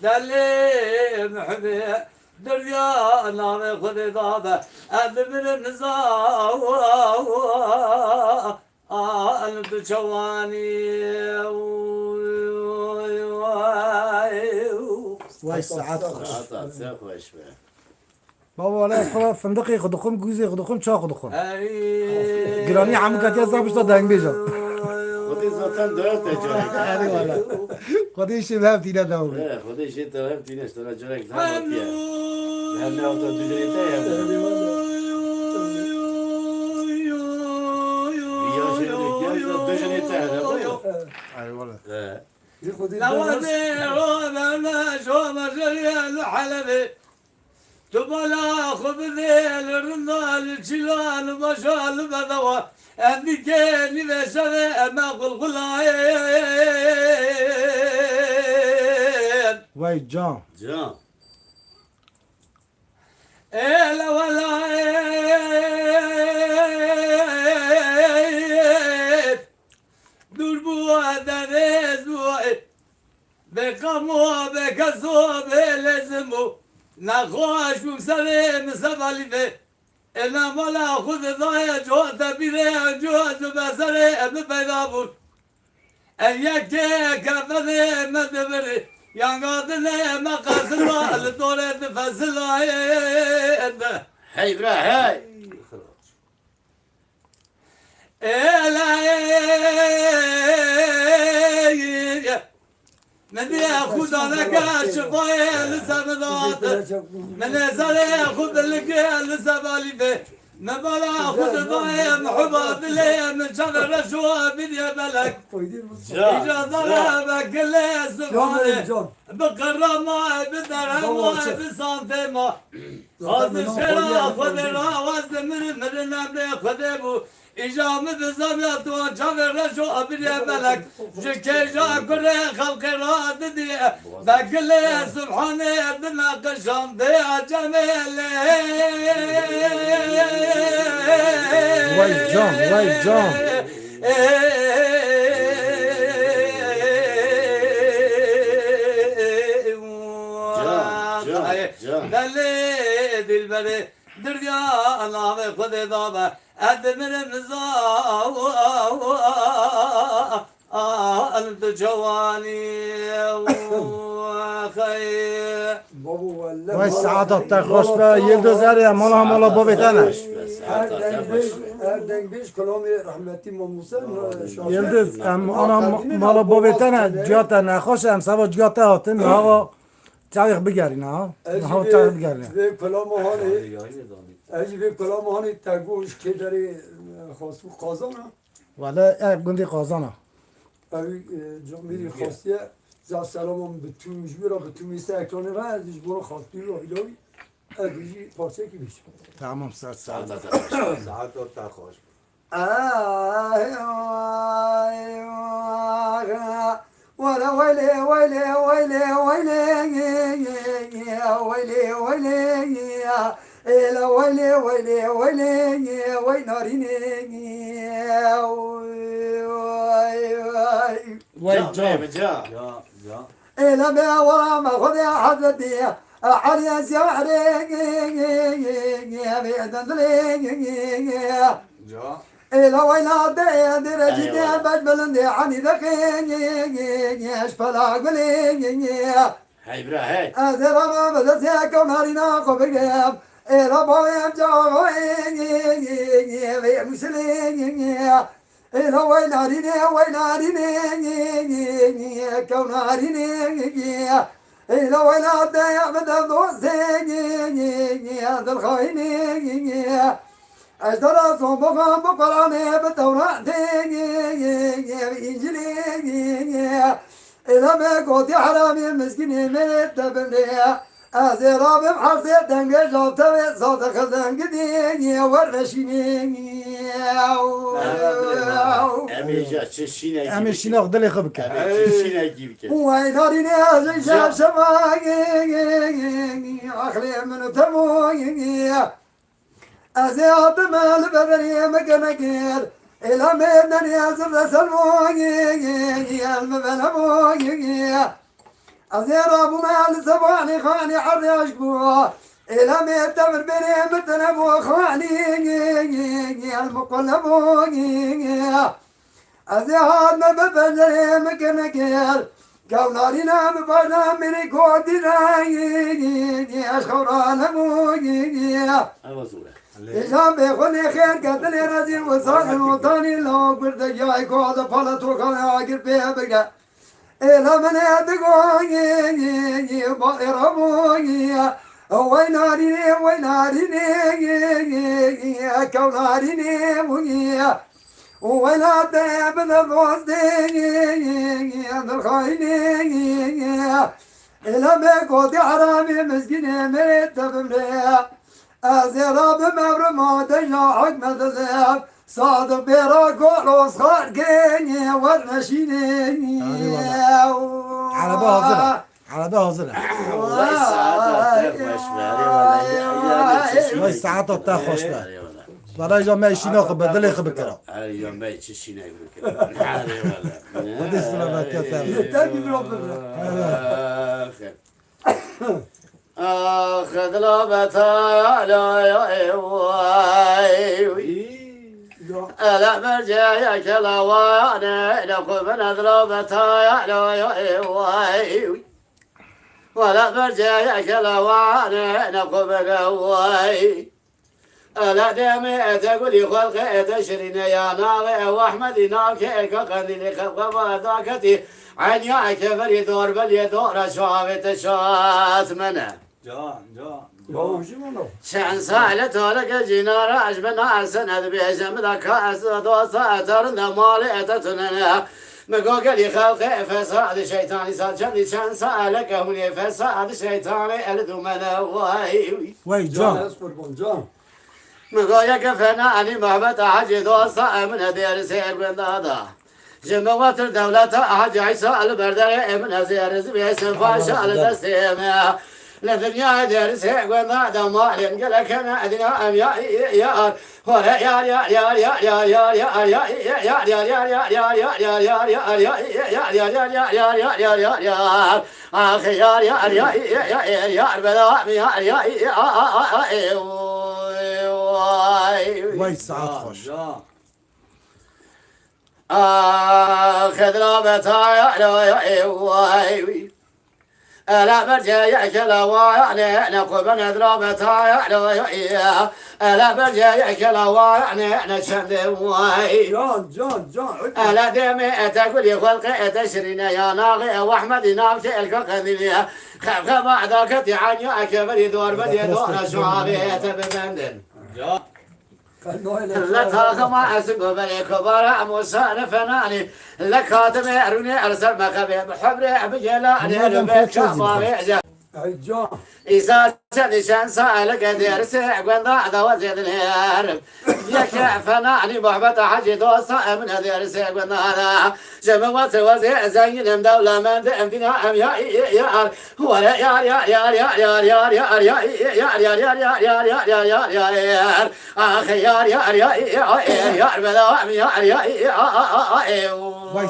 دلي محبي دريا نام خدي دابا أدمر النزاع أنت شواني وای ساعت خوش عطا سه خوش به بابا ولی خدا فندقی خودخون گوزی خودخون چا خودخون گرانی همون کتی از دابش تا دنگ بیجا خودی زاتن داره اری تجاری والا خودی شیم هم تینه داوری خودی شی طرف تینش طرف جرک هم آتیه هم نه اوتا دوجریته هم بیاشی دوجریته هم اری والا لوادي روما شو مجري الحلبي تبلا خبذي الرنال الشلال بشال بدوا عندي كاني بشغي ما قلقلاين وای جان جان إلا ولا دربوا دنيز بوي بقموا بكسوا بلزموا نخوش بسلم سفالي إلا ملا خذ ضايا جوات بيري جوات بسري بفيدابور أيك كفذي مدبري يانقاذني مقاسلا لدورة فزلا هاي برا هاي من ياخذ لك شفايا لسبلات من يزال ياخذ لك لسبالي به ما بلا خذ ضايا محبات لي من شغل شوى بدي بلك إجا ضربك لي سبحانه بقرر ما بدرهم ما بسانتي ما خذ الشرا خذ الراوز من نبلي خذ بو إجامة بزميات وجاب رجو أبني ملك جكيجا كل خلق راد دي بقول سبحانه ابن قشام دي جميل وای جان وای جان دلي دلبري دريا الله خذ ضابه أدمر النزاع أنت جواني وخير وای ساعت تا خوش به یلدوز اری مالا مالا با بیتنه Erden beş kalami rahmetli Mamusa یلدوز انا مالا با بیتنه جاتا نخوش هم سوا جاتا هاتن هوا تاریخ بگرین ها هوا تاریخ بگرین ve kalamahani ve kalamahani taguş kederi خاصو قازانا ولی ای گندی قازانا اవి جمهوری خاصیه زا سلامم bütün جمهورا bütün میسته اکرانه و ازش برو خاصی و هیلاوی ادویجی پارچه کی بیش تمام سر ساعت ساعات تا خوش ولا ويلي ويلي ويلي ويلي ويلي ويلي إلا ويلي ويلي ويلي ويناريني وای جان جان جان يا إلا ما ورا ما خذ يا حضرتي علي زهري يا إلا ويلا درجتي بجبلن عني ذقين أشفلا قلي هی برا هی از رام بدست کم هرینا کو بگم ایرا بایم جاوی وی مسلمی ایرا وی نارینه کم نارینه ایرا وی ناده بدم دوستی دل خواهینه اشترى صوبها بقرانه بتوراة إنجيل إذا ما قلت حرامي مسكين ميت بنديا أزراب بحرسة دنجة جوتة صوت خدم قديني ورشيني امی جا چشینه امیر شیناق دلی خوب که امی چشینه گیب که وين ناريني أزي شاب شماغي أخلي من تموي أزياد مال بدري مكنكير إلى ميدان ياسر سلموي المبنموي أزير أبو مال سباني خاني حري أشبوه إلى ميدان بني متنبو خاني المقلبوي أزياد ما ببدري مكنكير كونارينا ببانا مني كودنا أشخورانا موي اوازوره إجام بخوني خير قتل رزين وصال الوطني لو قرد جاي كوضا فلتو خاني عقر بيه بقى إلا من يدقوني بطرموني ويناريني كوناريني موي ولا تابن الوصدي الخايني إلا ما قد حرامي مسكيني مريت بمريا أزراب مبرمات جاحك مثلاب صادق بيراك ورس خارقيني ورنشيني على بازره على بازره والله ساعات تخوش باري وای ساعت تا خوش به برای جا می شیناق به دلی خوب کرد اليوم بيت چشینه بکن حالی ولا بدی سلامتی تا تاكي بربنا آخذ لبتا لا ألا مرجعك لوانا لكم من أذلبتا لا ولا مرجعك لوانا لكم من أواي ألا دمي تقولي خلق تشرين يا ناغي وأحمد ناكيك قنديل خلق ما ذاكتي عن ياك فريدور بل يدور شعبة شات منه شان سالت لك جنار أجبنا سند بيجم ذاك أسد وساتر مالي أتتنا مقوقلي خلق فساد شيطاني سالجني شان سالك هني فساد شيطاني ألدمنا وای جان مقايا كفناني محمد حجد وصا من دير سير بن دادا جمعات الدولة حج عيسى البردر من زير زبيس فاشا الدسيمة لدنيا دير سير بن دادا مالين قال كان أدنى أم يا ولا يا وای ساعت خوش خذ رابطة ألا برجعك لوايعني نقوم نضربتا ألا برجعك لوايعني نشد واي جان ألا دمي تقولي خلق تشرين يا ناغي وأحمد ناغي الكقذنية خف بعدك تعني أكبر دور بدي دور شعبي تبمندن لك ما أسق بني كبار موسى فناني لك هاتم أروني أرسل مخبي بحبري بجلاني البيت كمامي جان إذا شان سألك درس قندا دوزيد الهرب يك فناني محبت حجي دوسا من درس قندا جمعت وزي زين دولة من دمنا أم يا ولا يا أخي يا بلا يا وای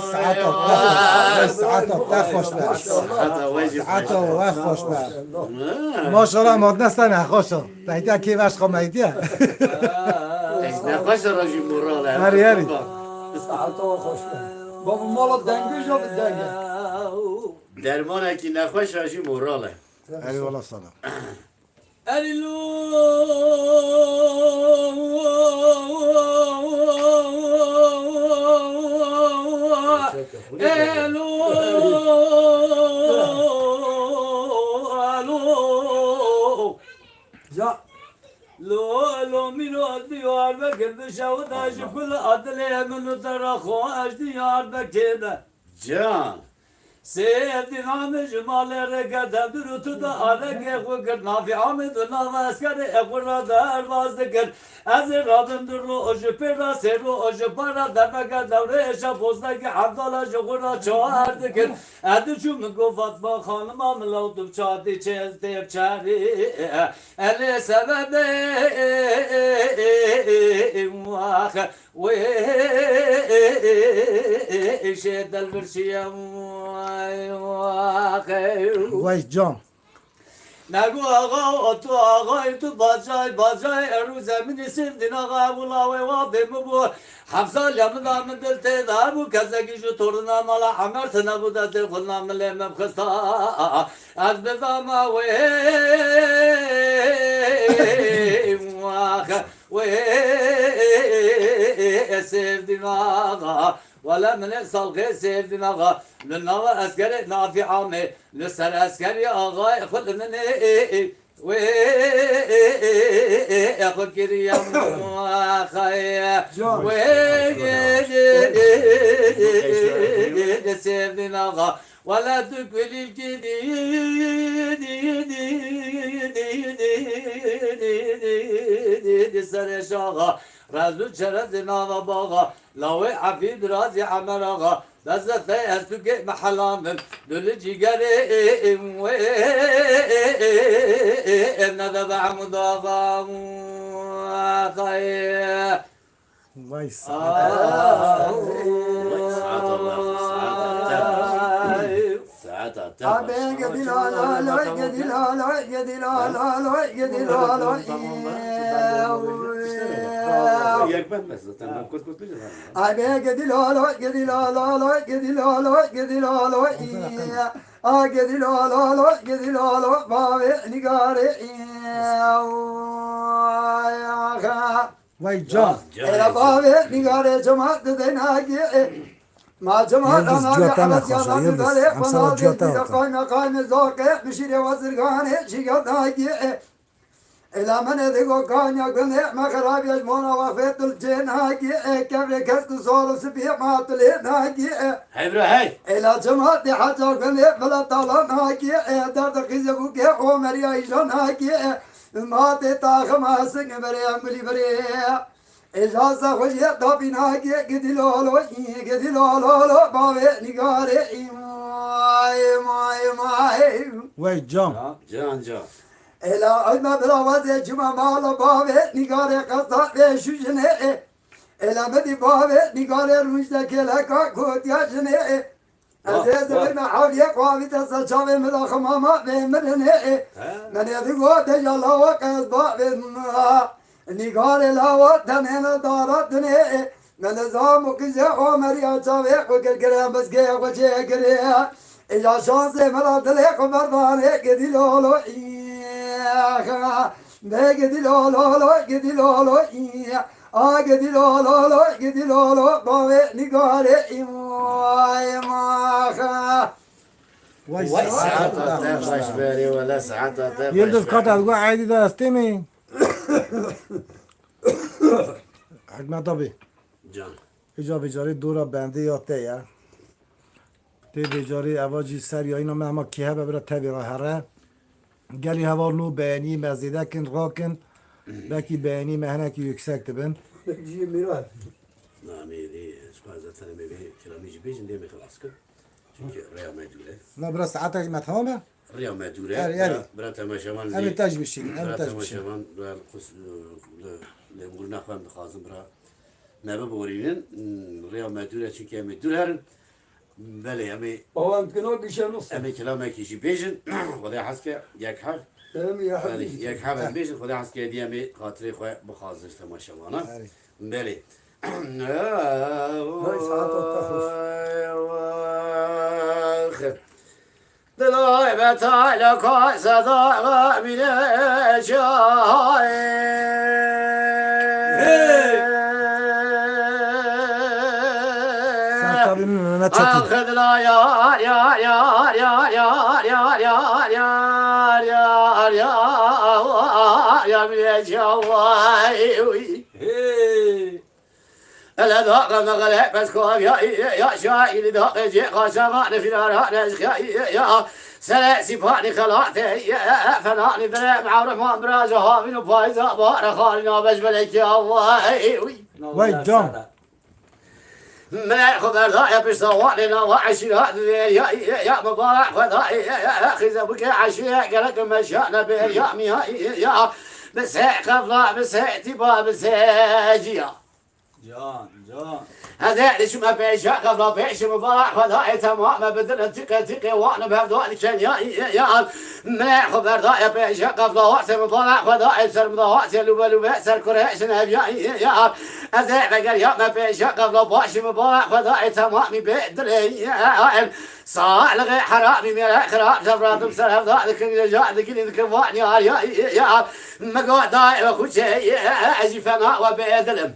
ساعت تا خوش به ساعت وای خوش به ماشاءالله ماد نستن خوش تایید کی واش خو میدی نخوش راجی موراله هری ساعتها خوش بابا مالا دنگه جا به دنگه درمانکی نخوش راشی موراله Eyvallah sana. Ya لو منو الديار بكر شاود كل أدلي منو ترخو أجديار بكر Can. Sevdin amı cumale rekete durutu da aleke kukır nafi amid nava eskeri ekurra da erbazdıkır ezir adım durlu oju perra seru oju para demeke devre eşe pozdaki abdala şukurra çoğa erdikkir edi çümü gufat bak hanım amılavdum çati çez deyip çari eli sebebi vah ve şeydel bir şiyem Vay can. نگو آقا تو آقای تو بازای ارو زمینی سندین آقا بولاوی و بمو هم سال یمن دامن دل تیدا بو کزگی جو تورنا مالا عمر تنا بو دل خلنا ملیم خستا از بزاما و sevdin ağa ولا من صلغي سيدنا آغا للنوا أسكري نافي عامي لسر أسكري آغا خل مني و أخذ كريم خايا و سيدنا آغا ولا تقبل الجديد سر شاغا رازو چرز ناوا باغا لاوي عفيد رازي عمراغا لذت هستوك محلامن دل جيگري ندبع مضافا خير Vay sana. ساعات abi gedi la la la gedi la la gedi la la la gedi la la Yakmaz zaten ben kurt kurt bileceğim. abi gedi la la gedi la la la gedi la la gedi la la a gedi la la la gedi la la bave nigare Vay can. era bave nigare cemaat de nagi ما جماعة Yıldız أنا Cüyatan على Akhoşa, جانا Yıldız. نقالي Hamsa قناة Cüyatan دي Akhoşa. قايمة قايمة زوقي مشيري وزرقاني شيقات ناقي إلى من ذيقو كان يقول ما خراب يجمونا وفيت الجين ناقي كيف كست صور سبيع ما طلي ناقي Hebra hey. إلى جماعة دي حاجة قل بلا طالا ناقي دارد خيزبوك عمر يعيشو ناقي ما تتاخ ما سنگ بريا ملي بريا إجازة خشية دابينا قدلولو قدلولو بابي نقاري ماي Vay can. Can can. إلا أجمع براوزي جمع مالا بابي نقاري قصة بشوشني إلا مدي بابي نقاري رمجدك لكا كوت يجني أزيز برنا حولي قوابي تسجابي مدخ ماما بمرني من يدقو دجالا وقص بابي نگار لاوت دنیا دارت دنیا من زام کجا عمری آچاوی کوکر کرم بس گه کوچه کری اجا شانس مرا دل خبردانه گدیلولو به گدیلولو گدیلولو گدیلولو باوی نگار ایما Vay ساعات sana. تخش بری ولا ساعات تخش. Yıldız kadar bu aydı da değil mi? Hikmet abi. Can. ایجا بیچاره دورا بنده یاته یا تی بیچاره اواجی سر یا اینا مهما کیه ببره تبی را هره گلی هوا لو beğeni مزیده کن را کن بکی beğeni مهنه کی yüksek تبن Nami di zaten emeği kiramıcı bejin diye mi kalaskı? Çünkü Real Madrid'e. لا برا ساعتك ما تمامه Real Madrid'e. Yani. Bırak temaşaman. أبي تاج بشي أبي Bırak تاج بشي temaşaman. Bırak kus lemur nakvan kazım bırak. Nebe borinin Real Madrid'e çünkü Madrid'lerin bele emi بابا كنو بيشنو emi kiramı kişi bejin. Kudaya haske yak har. سلام يا Yani حبيبي yak har bejin kudaya haske diye mi hatırı koy bu kazır temaşamana. Evet. Bele. دلای بتایل کای صدا میره جای Sen tabii Mehmet Çetin. Alkıdla yar yar yar yar yar yar yar yar yar yar yar bile cevay Ele daqa meğale pes kov ya şairi daqa ce qaşamani filara rezka ya Sele sipani khalate ya fenani bile ma'rufan biraz havinu payza bara khalina becbelek ya vay Vay can. من خبر يبشر وعلنا وعشرة يا مبارك وضاء يا خزبك عشية قالك مشانا به يا ميا يا مسح قفلا مسح تبا مسح جيا Can. هذا شو ما بيش قفلا بيش مبارك وضاء تمام بدل تقى وانا بهذا كان يا من خبر يبش قفلا وقت مبارك وضاء سر مضاء لو سر كرهش يا هذا بقى يا ما بيش قفلا باش مبارك وضاء تمام بدل صالح حرامي من خراب زفرات بسر هذا كل جاء ذكر واني يا مقعد داير خوش اجي فنا وبدلم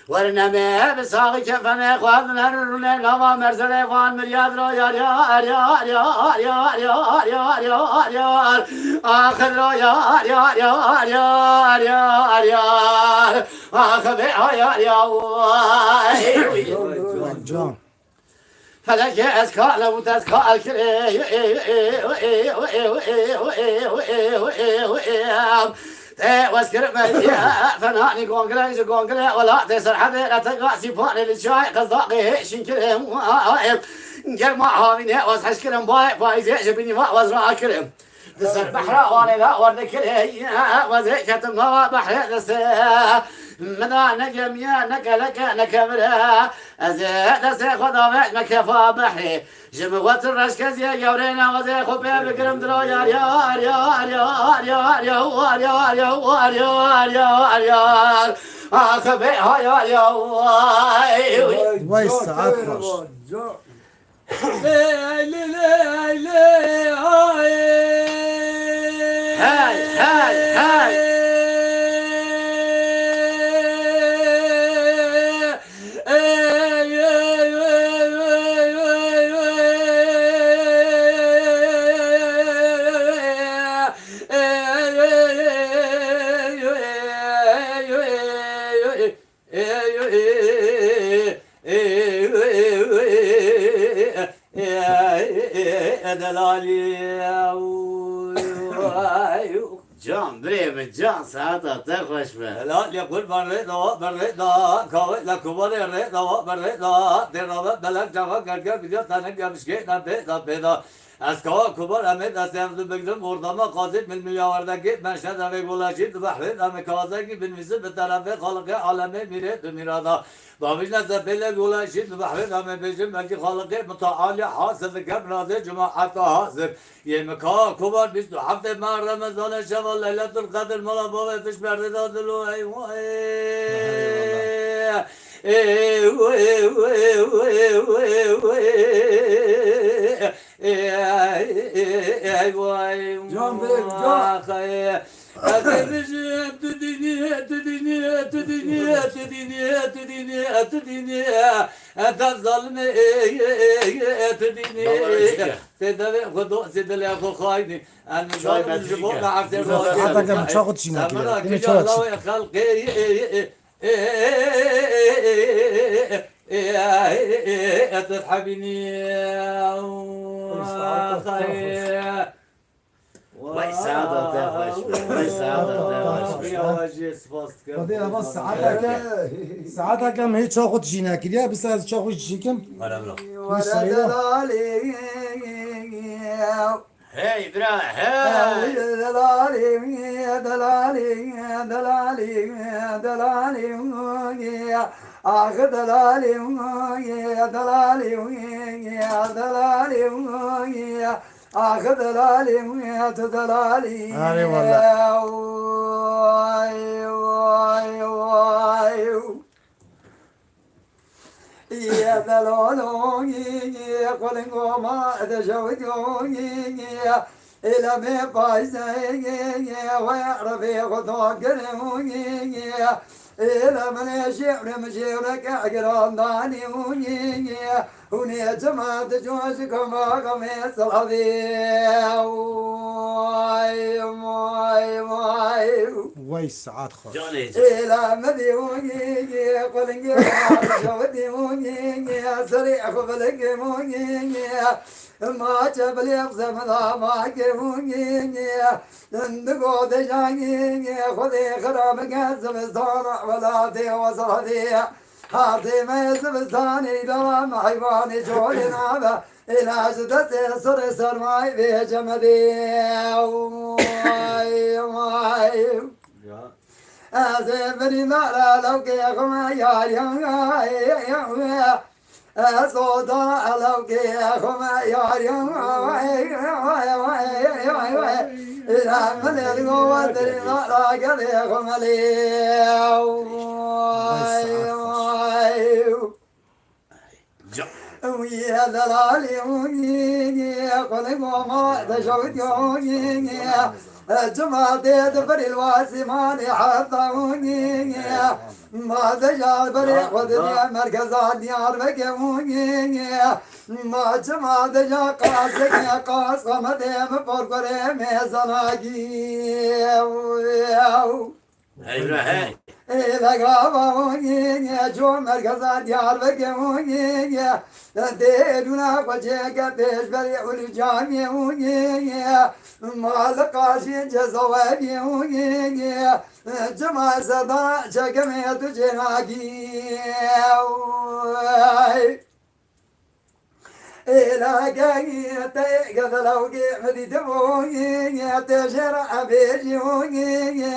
ورنما بساقي كفنا اخواننا الرولين لما مرزل اخوان مرياد رو يار يار يار يار يار يار يار يار يار اخر رو يار يار يار يار يار يار اخر يار يار Can. فلك اسكال وتسكال واسكر فناني قونقلا ولا تسر حبي لا تقع سيفاني للشاي قصداقي شنكرم جرما هامين واسحش كرم باي زي بني ما وزرع كرم تسر بحر وانا لا ورد كرم وزي كتم هوا بحر دسه منا نجم يا نكلك نكمرها أزيد سيخذ مكفى بحري جموات الرشكز يا جورينا وزي خبي بكرم درو يار يار يار يار يار يار يار يار يار يار يار أخبي يار يار Vay saat var. هاي هاي هاي Can bre can saat atar hoş be. لا يقول بريدا كوي لا كبر ريدا بريدا ترى بلك جوا كرك بيجا تانك مشكي نبدا بيدا اسكوا كبر امد اسيم بقدم وردما قاضي من ملياردaki menşede ve gulaşit bahret amekazaki bin vizit bir tarafı halkı alemi miret mirada Babijna zebele gulaşit bahret amebejim belki halkı mutaali hasıl kebrazı cumaata hazır yemeka kubar biz hafte ma ramazan şeval leyletul kadir mala baba fiş berde dolu Can Bey, can. Atakan çok uçuşun akıyor. Yine çok uçuşun. ترحبني Vay saat atar hoş be. Vay saat atar hoş be. Hadi ama saat hakem hiç çok uçuşun akıyor. Bir saat çok uçuşun. Hey bra hey. Ah dalalim ya dalalim ya dalalim ya ah dalalim ya dalalim Hadi vallahi. vay vay vay يا دلالون يا قلن وما تشودون يا إلى ما بايزين يا ويعرفي خطاقرون يا إلى من يشعر مشيرك أقران داني يا ونيا جماعة جوزكم وقميص الهضيع واي واي واي وای ساعت خواهد جاني إلى مديوني قلنجي شوديوني سريع قبلكموني ما جبل يقسم ذا ما كموني نقود جاني خذي خرام قسم الزرع ولا دي وصلتي حاطي ما يسبستاني دلام حيواني جولي نابا إلى جدت سر سر ماي بجمدي واي واي أزفري نارا لو كيكم يا يا صوتا لو كيكم يا إلى من القوة نارا كيكم ويا دلالي ويا قلب وما تشوت يا جماعة دفر الواسمان حطوني ما تجعل بريق ودنيا مركز الديار بكوني ما جماعة تجعل قاسك يا قاس قمدهم فرقري ميزناكي ايوه هاي إلى قابوني جو مركز الديار بكوني ديدنا وجهك بيش بريق الجامعوني ما لقاشي جزوابيوني جمع صدا شكميت جناكي إلى قايت قبلو قيمتي تبوني تشرع بيجيوني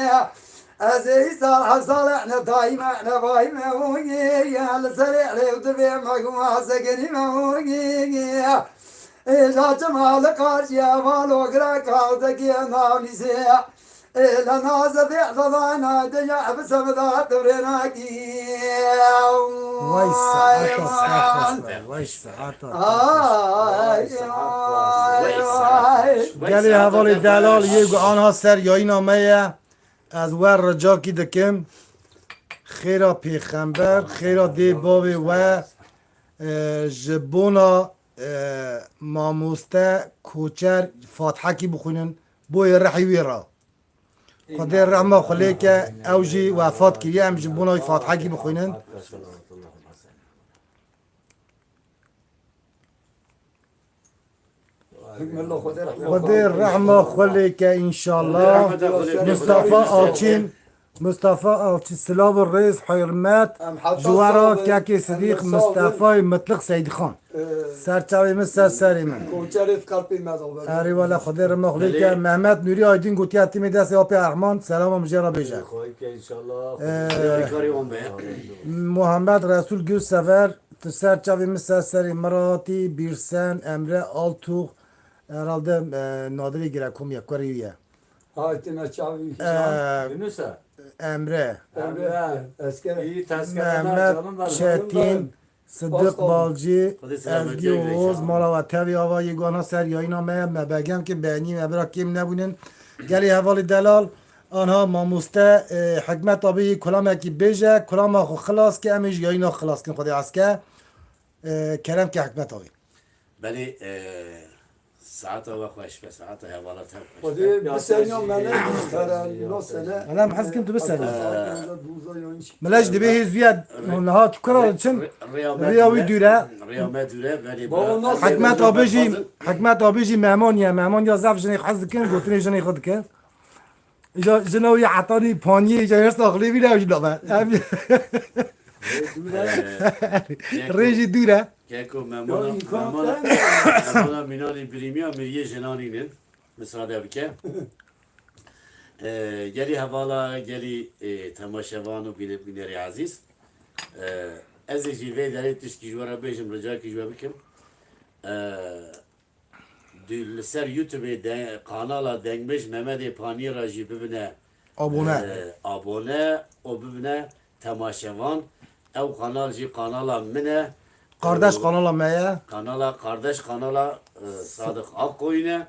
أزيز الحصل دايما نبايما ويا السريع ليوتبي مقوى سكني مويا إذا جمال قارجيا والوغرا قاودك يا ناميسيا إلا نازف يحضانا تجا بسبدا تبرناكي وای ساعت خواهد وای ساعت گلی حوالی دلال یه آنها سر یایی نامه از ور رجا کی دکم خیرا پیغمبر خیرا دی بابی و جبونا ماموسته کوچر فاتحه کی بخونن بوی رحیوی را خدا رحمه خلی که اوجی وفات کریه هم جبونا فاتحه کی بخونن خدا رحمه خلی که انشالله مصطفى آلچین سلام و رئیس حرمت جوارا که صدیق مصطفى مطلق سید خان سرچاوی مثل سری من کوچرت قلبی مدام اری والا خدا رحمه خلی که محمد نوری آیدین گوتی هتیمی دست آپی ارمان سلام و مجرا بیجا محمد رسول گو سفر تو سرچاوی مثل سری مراتی بیرسن امره آلتوخ herhalde nadiri girekum yakarıya. Haytına çavi. Emre, Eski. Mehmet Çetin, Sıddık Balcı, Ezgi Oğuz, Mala ve Tevi Hava Yegana Ser yayına me begem ki beğeni ebrak kim ne bunun. Geli havalı delal anha mamuste hikmet abi kulama ki beje kulama xo خلاص ki emiş yayına خلاص kin xodi aske kerem ki hikmet abi. بلي ساعتها وخوش بس ساعتها والله تهب خدي بسنة ملك ترى نص سنة. أنا محس كنت بسأل. ملاش دبيه زياد نهات كرة شن رياوي دورة. رياوي دورة بلي حكمت أبيجي مهمان يا زاف جني حز كن قلتني جني خد كن. جنوي عطاني بانية إجا يستغلي بلا وجدا ما. ريجي دورة. كيكو مامونا مينالي بريميا مريه جنانينن مسرادة بك جالي هوالا جالي تماشوانو بينري عزيز ازي في داري تشكي جوارا بيجم رجاكي جوا بكم دل سر يوتيوب قنالا دنگمش محمد پانی راجي ببنه abone o bibine temaşevan ev kanal jî kanala min e Kardeş kanala meye. Kanala, kardeş kanala Sadık Akkoyun'a.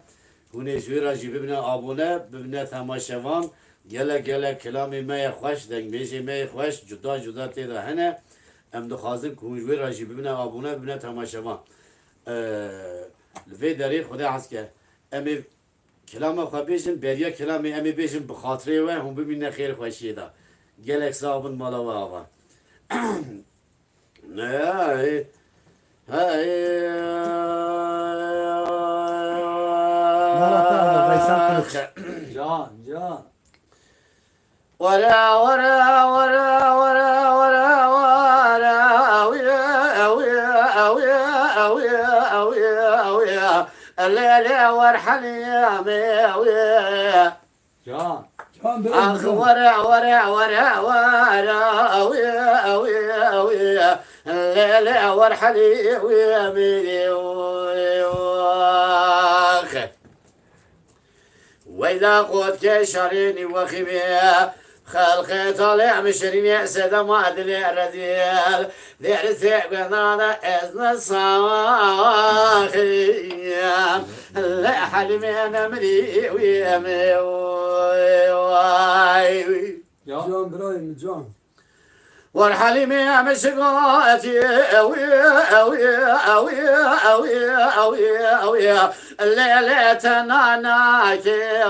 Hune jüra bibine abone, bibine temaşevan. Gele gele kelami meye hoş, dengbeji meye hoş, cuda cuda teda hene. Em dixwazin ku jüra bibine abone, bibine temaşevan. Ve deri Xuda haske. Em kelama xwe bêjin, beriya kelamê em ê bêjin bi xatirê we, hûn bimîne xêr xweşiyê da. Gelek sabin mala we ava. Hey, Can, can. ورا ورا ورا ورا ورا ورا ويا ويا ويا ويا ويا ويا الليل ورحني يا ويا Can. اخ ورا ورا ورا ورا ويا ويا ويا الليل ورحني ويا ميدي وياخ وإذا قد كشريني وخبيا خلقي طالع مشرين يأسد ما أدري الرذيل ذير ثيب نانا إذن الصاخي لا حلمي أنا مري ويامي Can. Can İbrahim can. والحليم يا مشقاتي أوي الليلة تناناكي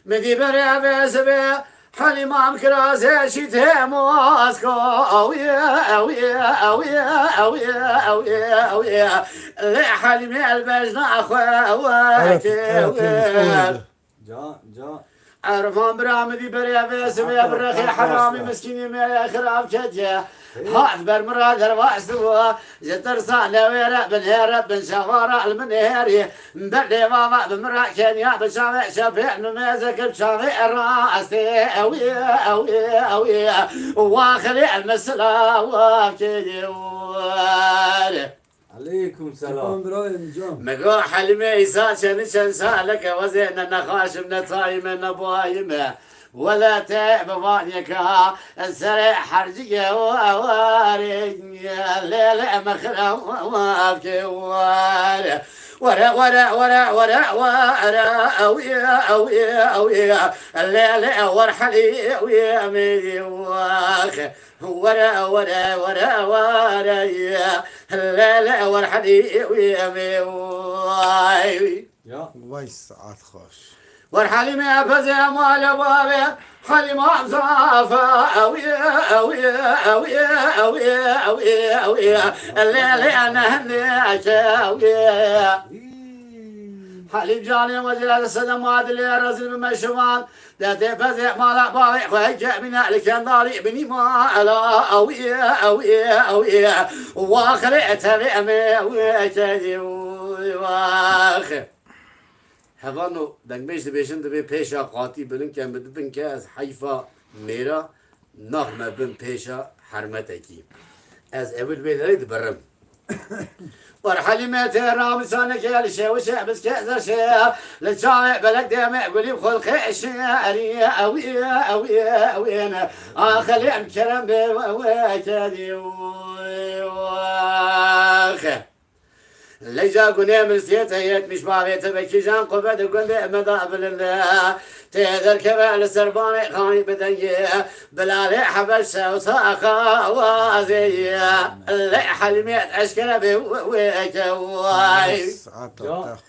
مدي بريا بسبي حليم كراسي شتي موسكو أوي حليم البجنا أخواتي Can, can. عرفان برامدي بريا بسمي برخي حرامي مسكيني ما خراب كتيا هات برمراد الواسوا زتر صانع ويرا بنهيرا بن شوارع المنهيري بدي ماما بمرا كينيا بشامع شبيع نمازك بشامع راسي أوي واخلي المسلا وكيدي Aleyküm Can selam. İbrahim can. مقو حلمي يساشن سالك وزين النخاش من طايم نبوايمه ولا تعب ضانيكها السريع حرجية وواري الليل مخرم وابكي واري ورا ورا ورا ورا ورا أوي الليل ورحلي ويمي واخ ورا ورا ورا ورا الليل ورحلي ويمي واي Ya. Vay saat hoş. والحلي ما فزع مال بابي حلي ما مصافى أوي الليل أنا هنيك حليب جاني وزير السلام وادلي رزل بمشوان ذاتي فزع مال بابي خيك من أهلك ناري بني ما على أوي واخر أتبعمي ويتدي واخر هفانو دنگبیش دبیشن دبی پیشا قاطی بلن که بدبن که از حیفا میرا نغمه بن پیشا حرمته کی از اول بیداری دبرم ورحلمت رامسانك يا الشيء وشعبس كأزر شيء للشارع بلد دمع قولي بخلق الشعري أوي أنا آخر الكرم بوكدي واخ لجا قني من سيته يتمش بابيته بكي جان قبد قندي مدابل الله تهذر كبع السرباني خاني بدنجي بلالي حبل سوساخا وازي اللي حلميت اشكره بوكواي Saat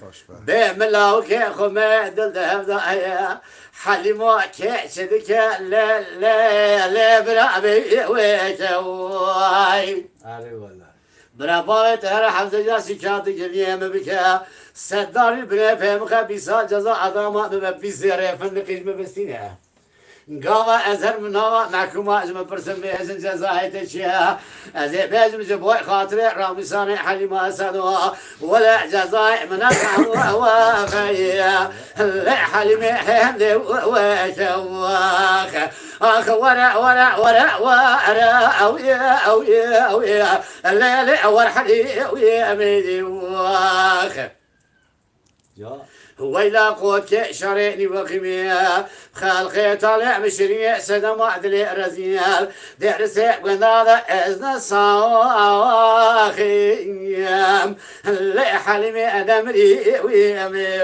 hoş be. بملا وكي خمي دل دهب ضايا حلمو كي شدك لا لا لا برابي وكواي Eyvallah. برابط هر حمزه جاسی کاتی که بکه صداری بره پیمخه بیسا جزا آدم ببیزه فندقیش ببستینه قاوا ازهر من هوا محكومة اجمع برسم بيزن جزاهي تشيا ازي بيجم جبوي خاطري رامساني حليما اسدوا ولا جزاي من هوا خيا لا حليمي حمدي وشواخ اخ ورا الليل ورحلي ويا ميدي واخ جا ويلا قوت كشريني وقمية خلقي طالع مشري سدم وعدلي رزيال درسي ونادا إذن الصاخيم اللي حلمي أدمري ويمي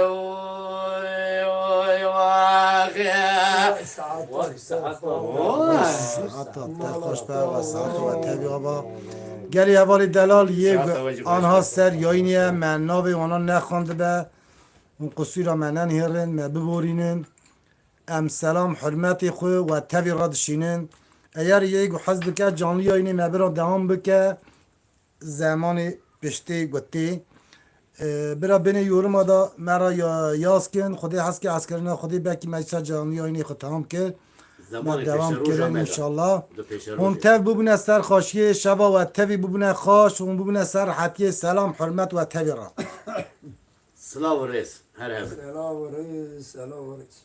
خوش به و ساعت و تبی آبا گلی اوالی دلال یک آنها سر یاینیه من ناوی آنها نخوانده به اون قصی را منن هیرن ما ببورینن ام سلام حرمتی خو و تبی را دشینن اگر یک حز بکه جانلی آینی ما برا دهان بکه زمان پشتی گوتی برا بین یورم آدا مرا یاز کن خودی هست که اسکرنا خودی بکی مجلس جانلی آینی خود تمام کرد ما دوام کردن انشالله اون تب ببونه سر خاشی شبا و تبی ببونه خاش و ببونه سر حتی سلام حرمت و تبی را سلام ورئيس هلا سلام ورئيس سلام ورئيس